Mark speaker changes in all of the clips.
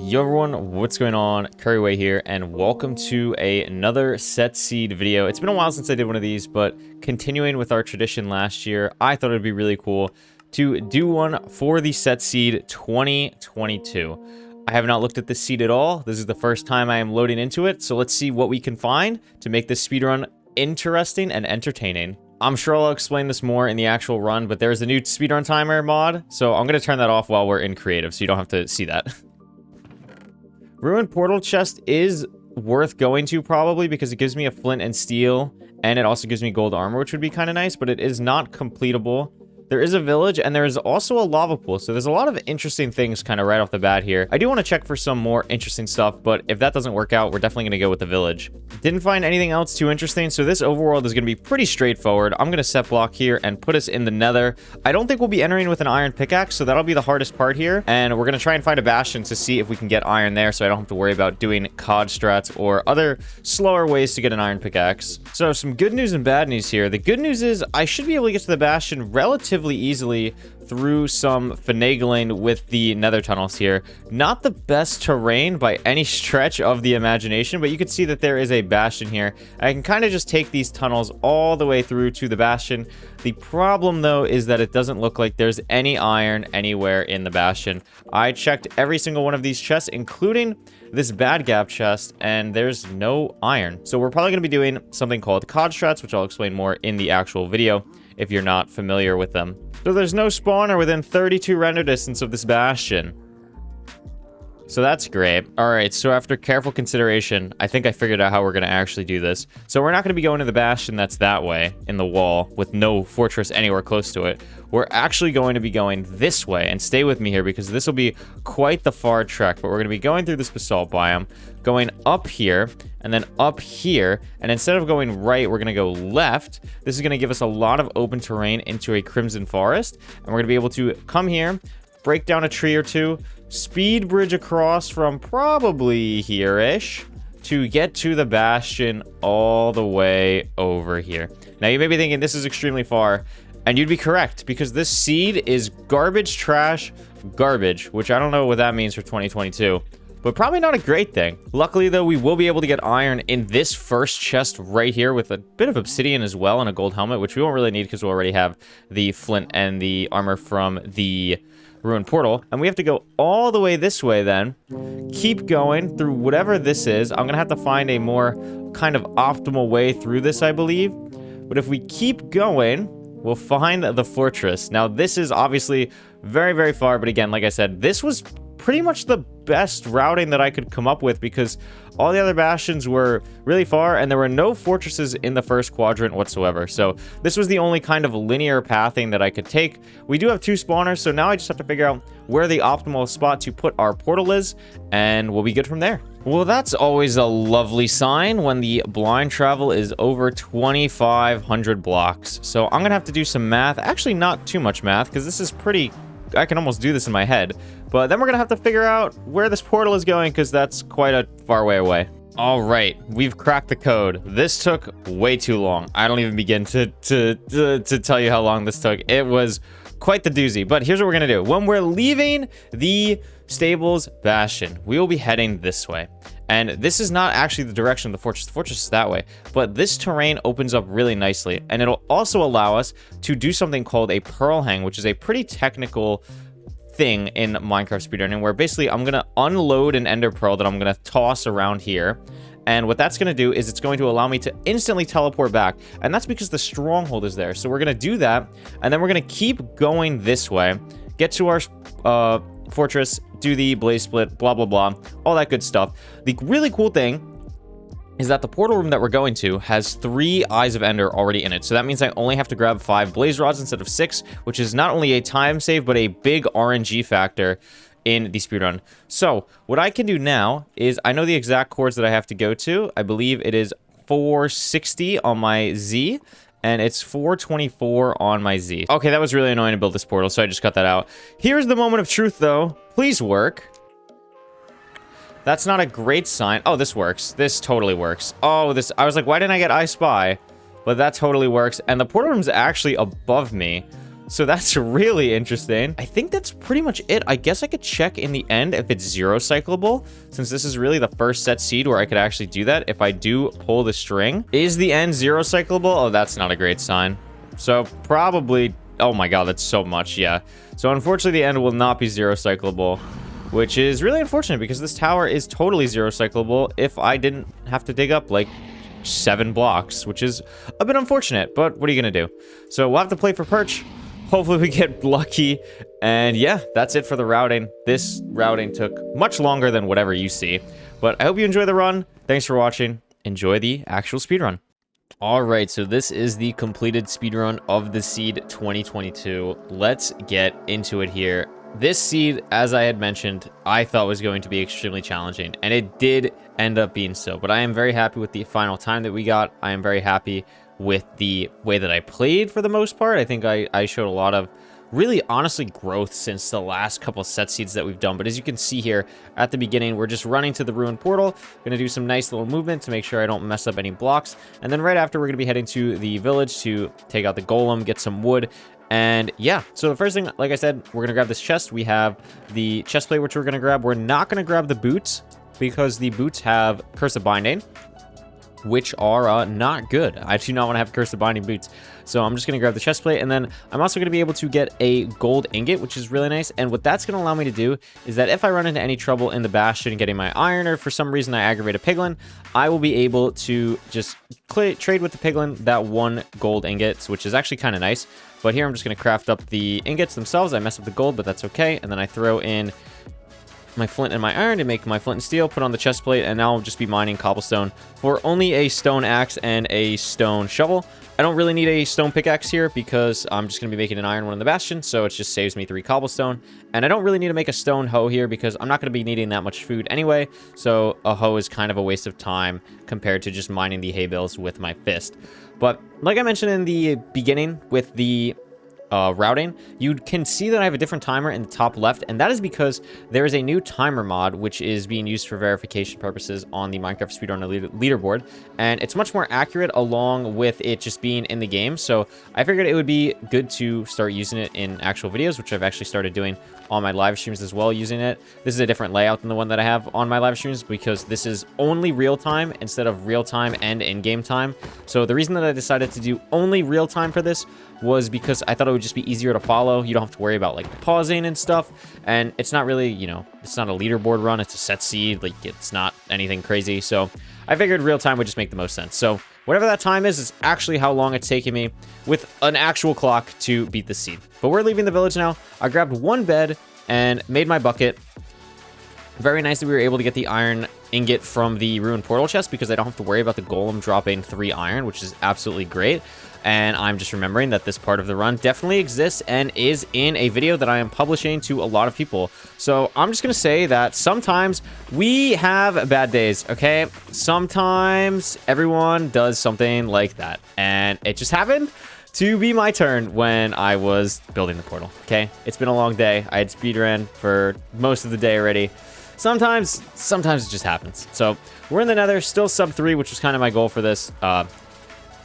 Speaker 1: Yo everyone, what's going on? Couriway here, and welcome to another set seed video. It's been a while since I did one of these, but continuing with our tradition last year, I thought it'd be really cool to do one for the set seed 2022. I have not looked at this seed at all. This is the first time I am loading into it, so let's see what we can find to make this speedrun interesting and entertaining. I'm sure I'll explain this more in the actual run, but there's a new speedrun timer mod, so I'm going to turn that off while we're in creative, so you don't have to see that. Ruined portal chest is worth going to probably because it gives me a flint and steel, and it also gives me gold armor, which would be kind of nice, but it is not completable. There is a village, and there is also a lava pool, so there's a lot of interesting things kind of right off the bat here. I do want to check for some more interesting stuff, but if that doesn't work out, we're definitely going to go with the village. Didn't find anything else too interesting, so this overworld is going to be pretty straightforward. I'm going to set block here and put us in the Nether. I don't think we'll be entering with an iron pickaxe, so that'll be the hardest part here, and we're going to try and find a bastion to see if we can get iron there, so I don't have to worry about doing COD strats or other slower ways to get an iron pickaxe. So some good news and bad news here. The good news is I should be able to get to the bastion relatively easily through some finagling with the nether tunnels here. Not the best terrain by any stretch of the imagination, but you can see that there is a bastion here. I can kind of just take these tunnels all the way through to the bastion. The problem though is that it doesn't look like there's any iron anywhere in the bastion. I checked every single one of these chests, including this bad gap chest, and there's no iron. So we're probably going to be doing something called COD strats, which I'll explain more in the actual video if you're not familiar with them. So there's no spawner within 32 render distance of this bastion. So that's great. Alright, so after careful consideration, I think I figured out how we're going to actually do this. So we're not going to be going to the bastion that's that way, in the wall, with no fortress anywhere close to it. We're actually going to be going this way, and stay with me here, because this will be quite the far trek. But we're going to be going through this basalt biome, going up here, and then up here, and instead of going right, we're going to go left. This is going to give us a lot of open terrain into a crimson forest, and we're going to be able to come here, break down a tree or two, speed bridge across from probably here-ish to get to the bastion all the way over here. Now, you may be thinking this is extremely far, and you'd be correct, because this seed is garbage, trash, garbage, which I don't know what that means for 2022, but probably not a great thing. Luckily, though, we will be able to get iron in this first chest right here with a bit of obsidian as well and a gold helmet, which we won't really need because we'll already have the flint and the armor from the ruined portal. And we have to go all the way this way then, keep going through whatever this is. I'm gonna have to find a more kind of optimal way through this, I believe, but if we keep going, we'll find the fortress. Now this is obviously very, very far, but again, like I said, this was pretty much the best routing that I could come up with, because all the other bastions were really far and there were no fortresses in the first quadrant whatsoever. So this was the only kind of linear pathing that I could take. We do have two spawners, so now I just have to figure out where the optimal spot to put our portal is, and we'll be good from there. Well, that's always a lovely sign when the blind travel is over 2,500 blocks. So I'm gonna have to do some math. Actually, not too much math, because this is pretty... I can almost do this in my head. But then we're gonna have to figure out where this portal is going, because that's quite a far way away. All right, we've cracked the code. This took way too long. I don't even begin to tell you how long this took. It was quite the doozy. But here's what we're gonna do. When we're leaving the stables bastion, we will be heading this way. And this is not actually the direction of the fortress. The fortress is that way. But this terrain opens up really nicely. And it'll also allow us to do something called a pearl hang, which is a pretty technical thing in Minecraft speedrunning, where basically I'm going to unload an ender pearl that I'm going to toss around here. And what that's going to do is it's going to allow me to instantly teleport back. And that's because the stronghold is there. So we're going to do that. And then we're going to keep going this way. Get to our fortress, do the blaze split, blah, blah, blah. All that good stuff. The really cool thing is that the portal room that we're going to has 3 Eyes of Ender already in it. So that means I only have to grab 5 blaze rods instead of 6, which is not only a time save, but a big RNG factor in the speedrun. So what I can do now is I know the exact chords that I have to go to. I believe it is 460 on my Z, and it's 424 on my Z. Okay, that was really annoying to build this portal, so I just cut that out. Here's the moment of truth, though. Please work. That's not a great sign. Oh, this works. This totally works. Oh, this... I was like, why didn't I get I Spy? But that totally works. And the portal room's actually above me, So that's really interesting. I think that's pretty much it. I guess I could check in the end if it's 0 cyclable, since this is really the first set seed where I could actually do that. If I do pull the string, is the end 0 cyclable? Oh, that's not a great sign. So probably, oh my god, that's so much, yeah. So unfortunately, the end will not be 0 cyclable, which is really unfortunate because this tower is totally 0 cyclable if I didn't have to dig up like 7 blocks, which is a bit unfortunate, but what are you gonna do? So we'll have to play for perch. Hopefully we get lucky. And yeah, that's it for the routing. This routing took much longer than whatever you see, but I hope you enjoy the run. Thanks for watching. Enjoy the actual speedrun. All right, so this is the completed speedrun of the seed 2022. Let's get into it here. This seed, as I had mentioned, I thought was going to be extremely challenging, and it did end up being so. But I am very happy with the final time that we got. I am very happy with the way that I played for the most part. I think I showed a lot of really honestly growth since the last couple set seeds that we've done. But as you can see here at the beginning, we're just running to the ruined portal. Gonna do some nice little movement to make sure I don't mess up any blocks. And then right after, we're gonna be heading to the village to take out the golem, get some wood. And yeah, so the first thing, like I said, we're gonna grab this chest. We have the chest plate, which we're gonna grab. We're not gonna grab the boots because the boots have Curse of Binding, which are not good. I do not want to have Curse of Binding boots. So I'm just going to grab the chest plate, and then I'm also going to be able to get a gold ingot, which is really nice. And what that's going to allow me to do is that if I run into any trouble in the Bastion getting my iron, or for some reason I aggravate a piglin, I will be able to just trade with the piglin that 1 gold ingot, which is actually kind of nice. But here I'm just going to craft up the ingots themselves. I mess up the gold, but that's okay. And then I throw in my flint and my iron to make my flint and steel, put on the chest plate, and now I'll just be mining cobblestone for only a stone axe and a stone shovel. I don't really need a stone pickaxe here because I'm just going to be making an iron one in the Bastion, so it just saves me 3 cobblestone. And I don't really need to make a stone hoe here because I'm not going to be needing that much food anyway, so a hoe is kind of a waste of time compared to just mining the hay bales with my fist. But like I mentioned in the beginning with the routing, you can see that I have a different timer in the top left, and that is because there is a new timer mod which is being used for verification purposes on the Minecraft Speedrunner leaderboard, and it's much more accurate along with it just being in the game. So I figured it would be good to start using it in actual videos, which I've actually started doing on my live streams as well using it. This is a different layout than the one that I have on my live streams because this is only real time instead of real time and in-game time. So the reason that I decided to do only real time for this was because I thought it would just be easier to follow. You don't have to worry about like pausing and stuff, and it's not really, you know, it's not a leaderboard run, it's a set seed, like it's not anything crazy. So I figured real time would just make the most sense. So whatever that time is actually how long it's taking me with an actual clock to beat the seed. But we're leaving the village now. I grabbed 1 bed and made my bucket. Very nice that we were able to get the iron ingot from the ruined portal chest because I don't have to worry about the golem dropping 3 iron, which is absolutely great. And I'm just remembering that this part of the run definitely exists and is in a video that I am publishing to a lot of people. So I'm just going to say that sometimes we have bad days, okay? Sometimes everyone does something like that. And it just happened to be my turn when I was building the portal, okay? It's been a long day. I had speedrun for most of the day already. Sometimes it just happens. So we're in the Nether, still sub 3, which was kind of my goal for this.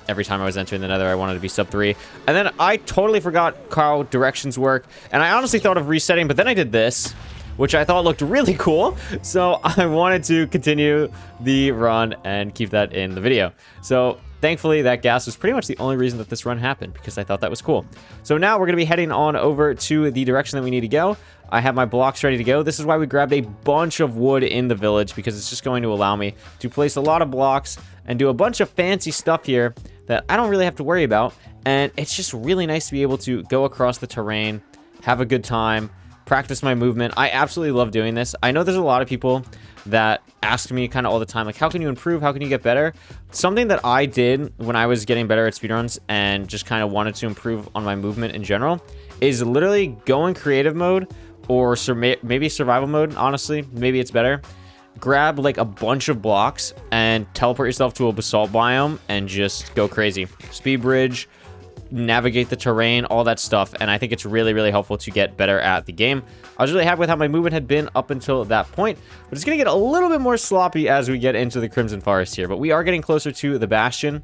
Speaker 1: Every time I was entering the Nether, I wanted to be sub 3. And then I totally forgot how directions work. And I honestly thought of resetting, but then I did this, which I thought looked really cool. So I wanted to continue the run and keep that in the video. So thankfully, that gas was pretty much the only reason that this run happened, because I thought that was cool. So now we're going to be heading on over to the direction that we need to go. I have my blocks ready to go. This is why we grabbed a bunch of wood in the village, because it's just going to allow me to place a lot of blocks and do a bunch of fancy stuff here that I don't really have to worry about. And it's just really nice to be able to go across the terrain, have a good time, practice my movement. I absolutely love doing this. I know there's a lot of people that ask me kind of all the time, like, how can you improve? How can you get better? Something that I did when I was getting better at speedruns and just kind of wanted to improve on my movement in general is literally go in creative mode or maybe survival mode. Honestly, maybe it's better. Grab like a bunch of blocks and teleport yourself to a basalt biome and just go crazy. Speed bridge, navigate the terrain, all that stuff. And I think it's really, really helpful to get better at the game. I was really happy with how my movement had been up until that point, but it's going to get a little bit more sloppy as we get into the Crimson Forest here. But we are getting closer to the Bastion.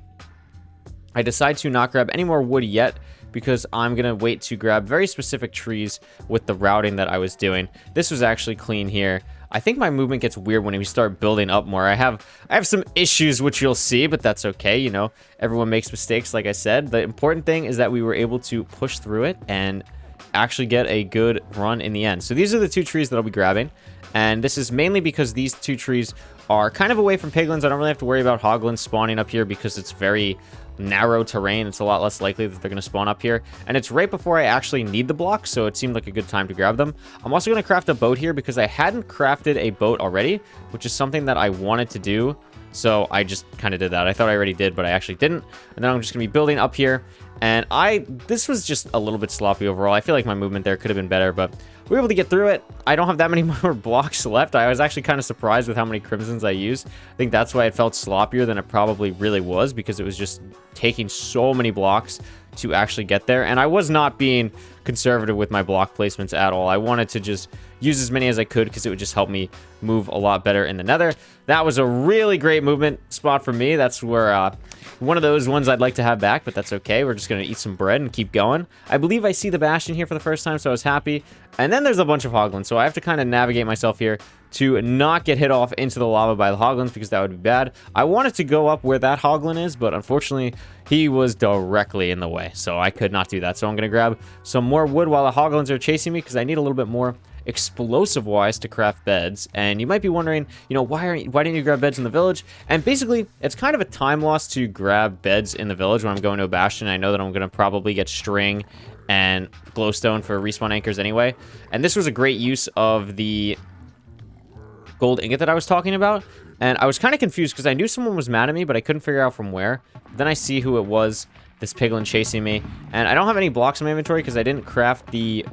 Speaker 1: I decide to not grab any more wood yet because I'm going to wait to grab very specific trees with the routing that I was doing. This was actually clean here. I think my movement gets weird when we start building up more. I have some issues, which you'll see, but that's okay. You know, everyone makes mistakes, like I said. The important thing is that we were able to push through it and actually get a good run in the end. So these are the 2 trees that I'll be grabbing. And this is mainly because these 2 trees are kind of away from piglins. I don't really have to worry about hoglins spawning up here because it's very narrow terrain. It's a lot less likely that they're going to spawn up here. And it's right before I actually need the blocks, so it seemed like a good time to grab them. I'm also going to craft a boat here because I hadn't crafted a boat already, which is something that I wanted to do. So I just kind of did that. I thought I already did, but I actually didn't. And then I'm just going to be building up here. And this was just a little bit sloppy overall. I feel like my movement there could have been better, but we were able to get through it. I don't have that many more blocks left. I was actually kind of surprised with how many crimsons I used. I think that's why it felt sloppier than it probably really was, because it was just taking so many blocks to actually get there. And I was not being conservative with my block placements at all. I wanted to just use as many as I could because it would just help me move a lot better in the Nether. That was a really great movement spot for me. That's where one of those ones I'd like to have back, but that's okay. We're just going to eat some bread and keep going. I believe I see the Bastion here for the first time, so I was happy. And then there's a bunch of hoglins, so I have to kind of navigate myself here to not get hit off into the lava by the hoglins, because that would be bad. I wanted to go up where that hoglin is, but unfortunately he was directly in the way, so I could not do that. So I'm going to grab some more wood while the hoglins are chasing me, because I need a little bit more explosive wise to craft beds. And you might be wondering, you know, why didn't you grab beds in the village? And basically it's kind of a time loss to grab beds in the village when I'm going to a bastion. I know that I'm going to probably get string and glowstone for respawn anchors anyway, and this was a great use of the gold ingot that I was talking about. And I was kind of confused because I knew someone was mad at me, but I couldn't figure out from where. Then I see who it was, this piglin chasing me, and I don't have any blocks in my inventory because I didn't craft the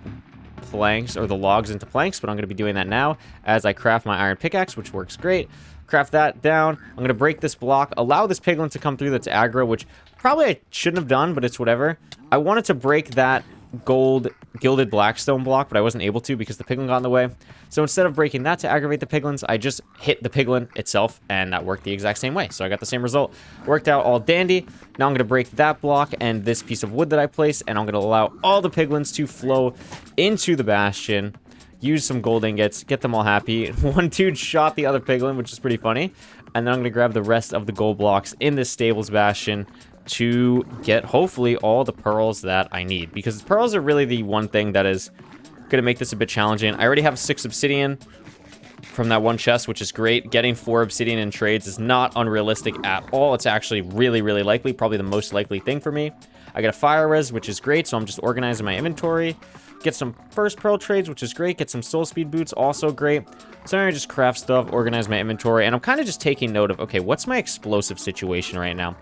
Speaker 1: planks or the logs into planks, but I'm going to be doing that now as I craft my iron pickaxe, which works great. Craft that down. I'm going to break this block, allow this piglin to come through that's aggro, which probably I shouldn't have done, but it's whatever. I wanted to break that gold gilded blackstone block, but I wasn't able to because the piglin got in the way. So instead of breaking that to aggravate the piglins, I just hit the piglin itself, and that worked the exact same way. So I got the same result. Worked out all dandy. Now I'm going to break that block and this piece of wood that I placed, and I'm going to allow all the piglins to flow into the bastion. Use some gold ingots, get them all happy. One dude shot the other piglin, which is pretty funny. And then I'm going to grab the rest of the gold blocks in this stables bastion to get, hopefully, all the pearls that I need. Because pearls are really the one thing that is going to make this a bit challenging. I already have 6 obsidian from that one chest, which is great. Getting 4 obsidian in trades is not unrealistic at all. It's actually really, really likely. Probably the most likely thing for me. I got a fire res, which is great, so I'm just organizing my inventory. Get some first pearl trades, which is great. Get some soul speed boots, also great. So I'm going to just craft stuff, organize my inventory, and I'm kind of just taking note of, okay, what's my explosive situation right now?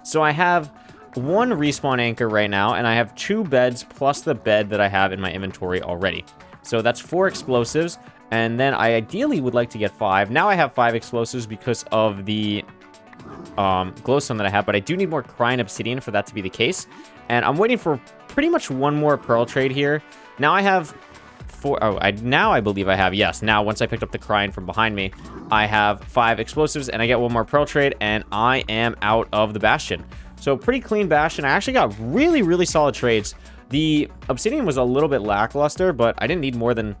Speaker 1: So I have 1 respawn anchor right now, and I have 2 beds plus the bed that I have in my inventory already. So that's 4 explosives, and then I ideally would like to get 5. Now I have 5 explosives because of the glowstone that I have, but I do need more crying obsidian for that to be the case. And I'm waiting for pretty much 1 more pearl trade here. Now I have 4. Oh, now I believe I have, yes. Now, once I picked up the crying from behind me, I have 5 explosives, and I get 1 more pearl trade, and I am out of the bastion. So pretty clean bastion. I actually got really, really solid trades. The obsidian was a little bit lackluster, but I didn't need more than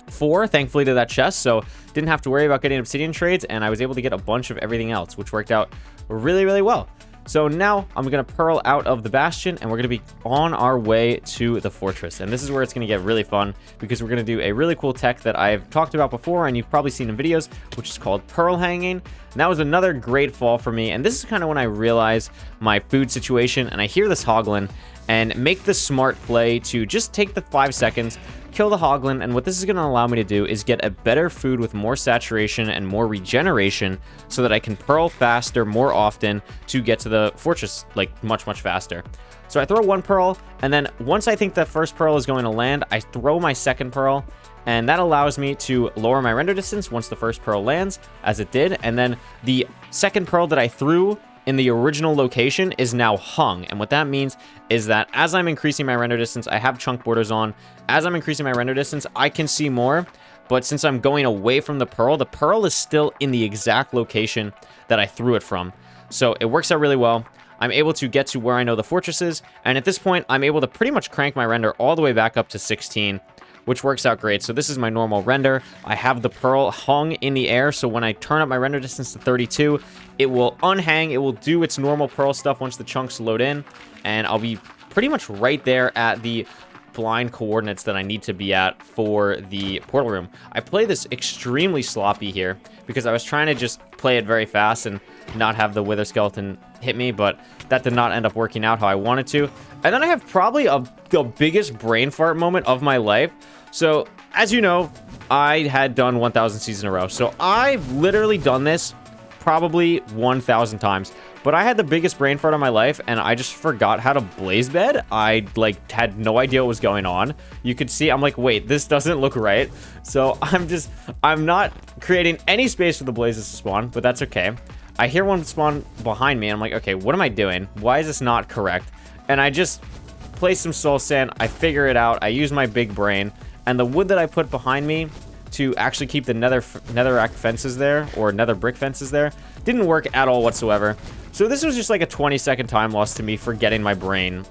Speaker 1: 4, thankfully, to that chest, so didn't have to worry about getting obsidian trades, and I was able to get a bunch of everything else, which worked out really, really well. So now I'm going to pearl out of the bastion, and we're going to be on our way to the fortress. And this is where it's going to get really fun, because we're going to do a really cool tech that I've talked about before, and you've probably seen in videos, which is called pearl hanging. And that was another great fall for me, and this is kind of when I realize my food situation, and I hear this hoglin, and make the smart play to just take the 5 seconds, kill the hoglin, and what this is going to allow me to do is get a better food with more saturation and more regeneration so that I can pearl faster more often to get to the fortress, like, much, much faster. So I throw 1 pearl, and then once I think the first pearl is going to land, I throw my second pearl, and that allows me to lower my render distance once the first pearl lands, as it did, and then the second pearl that I threw in the original location is now hung. And what that means is that as I'm increasing my render distance, I have chunk borders on. As I'm increasing my render distance, I can see more. But since I'm going away from the pearl is still in the exact location that I threw it from. So it works out really well. I'm able to get to where I know the fortress is, and at this point, I'm able to pretty much crank my render all the way back up to 16, which works out great. So this is my normal render. I have the pearl hung in the air, so when I turn up my render distance to 32, it will unhang, it will do its normal pearl stuff once the chunks load in, and I'll be pretty much right there at the blind coordinates that I need to be at for the portal room. I play this extremely sloppy here because I was trying to just play it very fast and not have the wither skeleton hit me, but that did not end up working out how I wanted to. And then I have probably the biggest brain fart moment of my life. So, as you know, I had done 1,000 seeds in a row. So I've literally done this probably 1,000 times. But I had the biggest brain fart of my life, and I just forgot how to blaze bed. I, like, had no idea what was going on. You could see, I'm like, wait, this doesn't look right. So I'm not creating any space for the blazes to spawn, but that's okay. I hear one spawn behind me, and I'm like, okay, what am I doing? Why is this not correct? And I just place some soul sand. I figure it out. I use my big brain, and the wood that I put behind me to actually keep the netherrack fences there, or nether brick fences there, didn't work at all whatsoever. So this was just like a 20-second time loss to me for getting my brain,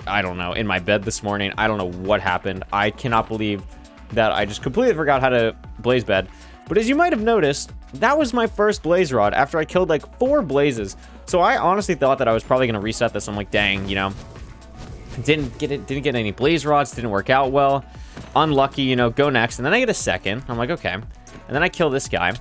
Speaker 1: I don't know, in my bed this morning. I don't know what happened. I cannot believe that I just completely forgot how to blaze bed. But as you might have noticed, that was my first blaze rod after I killed like 4 blazes. So I honestly thought that I was probably going to reset this. I'm like, dang, you know, didn't get any blaze rods, didn't work out well. Unlucky, you know, go next. And then I get a second. I'm like, okay. And then I kill this guy.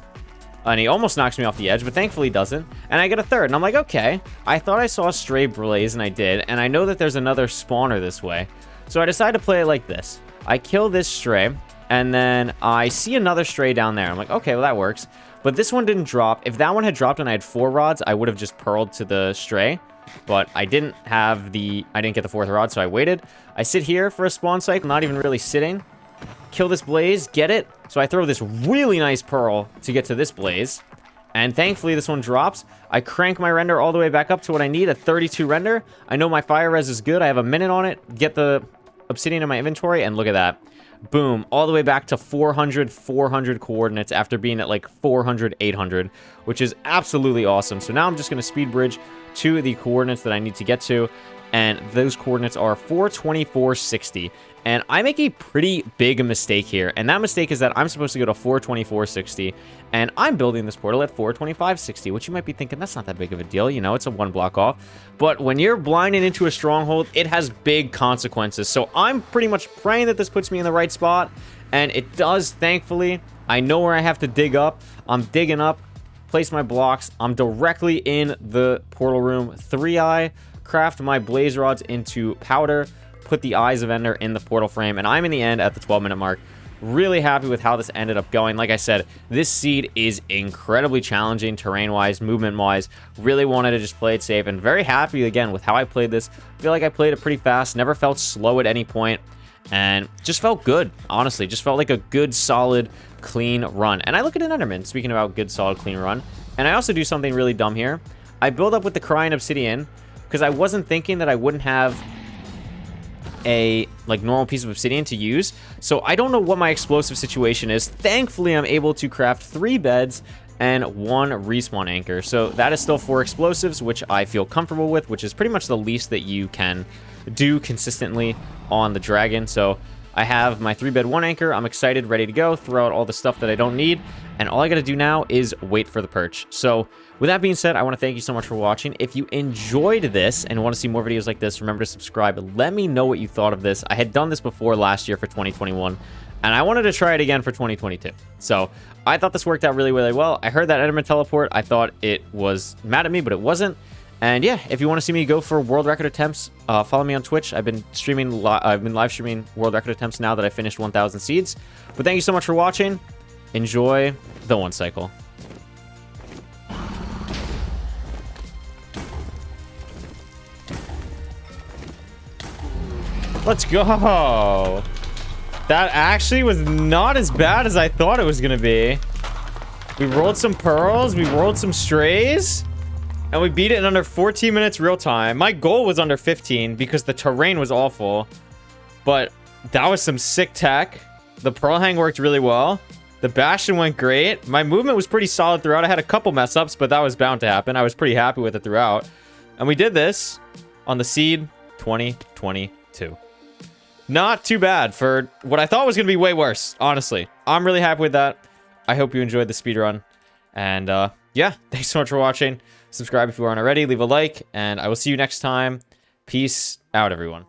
Speaker 1: And he almost knocks me off the edge, but thankfully he doesn't. And I get a third, and I'm like, okay. I thought I saw a stray blaze, and I did. And I know that there's another spawner this way. So I decide to play it like this. I kill this stray, and then I see another stray down there. I'm like, okay, well, that works. But this one didn't drop. If that one had dropped and I had 4 rods, I would have just pearled to the stray. But I didn't get the 4th rod, so I waited. I sit here for a spawn cycle, not even really sitting. Kill this blaze, get it. So I throw this really nice pearl to get to this blaze. And thankfully, this one drops. I crank my render all the way back up to what I need, a 32 render. I know my fire res is good. I have a minute on it. Get the obsidian in my inventory, and look at that. Boom, all the way back to 400 coordinates after being at like 400, 800, which is absolutely awesome. So now I'm just going to speed bridge to the coordinates that I need to get to, and those coordinates are 424.60. And I make a pretty big mistake here, and that mistake is that I'm supposed to go to 424.60, and I'm building this portal at 425.60, which you might be thinking, that's not that big of a deal, you know, it's a 1 block off. But when you're blinded into a stronghold, it has big consequences. So I'm pretty much praying that this puts me in the right spot, and it does, thankfully. I know where I have to dig up. I'm digging up, place my blocks. I'm directly in the portal room. 3-eye, craft my blaze rods into powder, put the Eyes of Ender in the portal frame, and I'm in the end at the 12-minute mark. Really happy with how this ended up going. Like I said, this seed is incredibly challenging terrain-wise, movement-wise. Really wanted to just play it safe, and very happy, again, with how I played this. I feel like I played it pretty fast, never felt slow at any point, and just felt good, honestly. Just felt like a good, solid, clean run. And I look at an Enderman, speaking about good, solid, clean run, and I also do something really dumb here. I build up with the Crying Obsidian, because I wasn't thinking that I wouldn't have a like normal piece of obsidian to use. So I don't know what my explosive situation is. Thankfully, I'm able to craft 3 beds and 1 respawn anchor. So that is still 4 explosives, which I feel comfortable with, which is pretty much the least that you can do consistently on the dragon. So I have my 3-bed 1 anchor. I'm excited, ready to go, throw out all the stuff that I don't need. And all I got to do now is wait for the perch. So with that being said, I want to thank you so much for watching. If you enjoyed this and want to see more videos like this, remember to subscribe. Let me know what you thought of this. I had done this before last year for 2021, and I wanted to try it again for 2022. So I thought this worked out really, really well. I heard that Enderman teleport. I thought it was mad at me, but it wasn't. And yeah, if you want to see me go for world record attempts, follow me on Twitch. I've been live streaming world record attempts now that I finished 1,000 seeds. But thank you so much for watching. Enjoy the 1 cycle. Let's go. That actually was not as bad as I thought it was gonna be. We rolled some pearls, we rolled some strays, and we beat it in under 14 minutes real time. My goal was under 15 because the terrain was awful, but that was some sick tech. The pearl hang worked really well. The Bastion went great. My movement was pretty solid throughout. I had a couple mess ups, but that was bound to happen. I was pretty happy with it throughout. And we did this on the Seed 2022. Not too bad for what I thought was going to be way worse, honestly. I'm really happy with that. I hope you enjoyed the speedrun. And yeah, thanks so much for watching. Subscribe if you aren't already, leave a like, and I will see you next time. Peace out, everyone.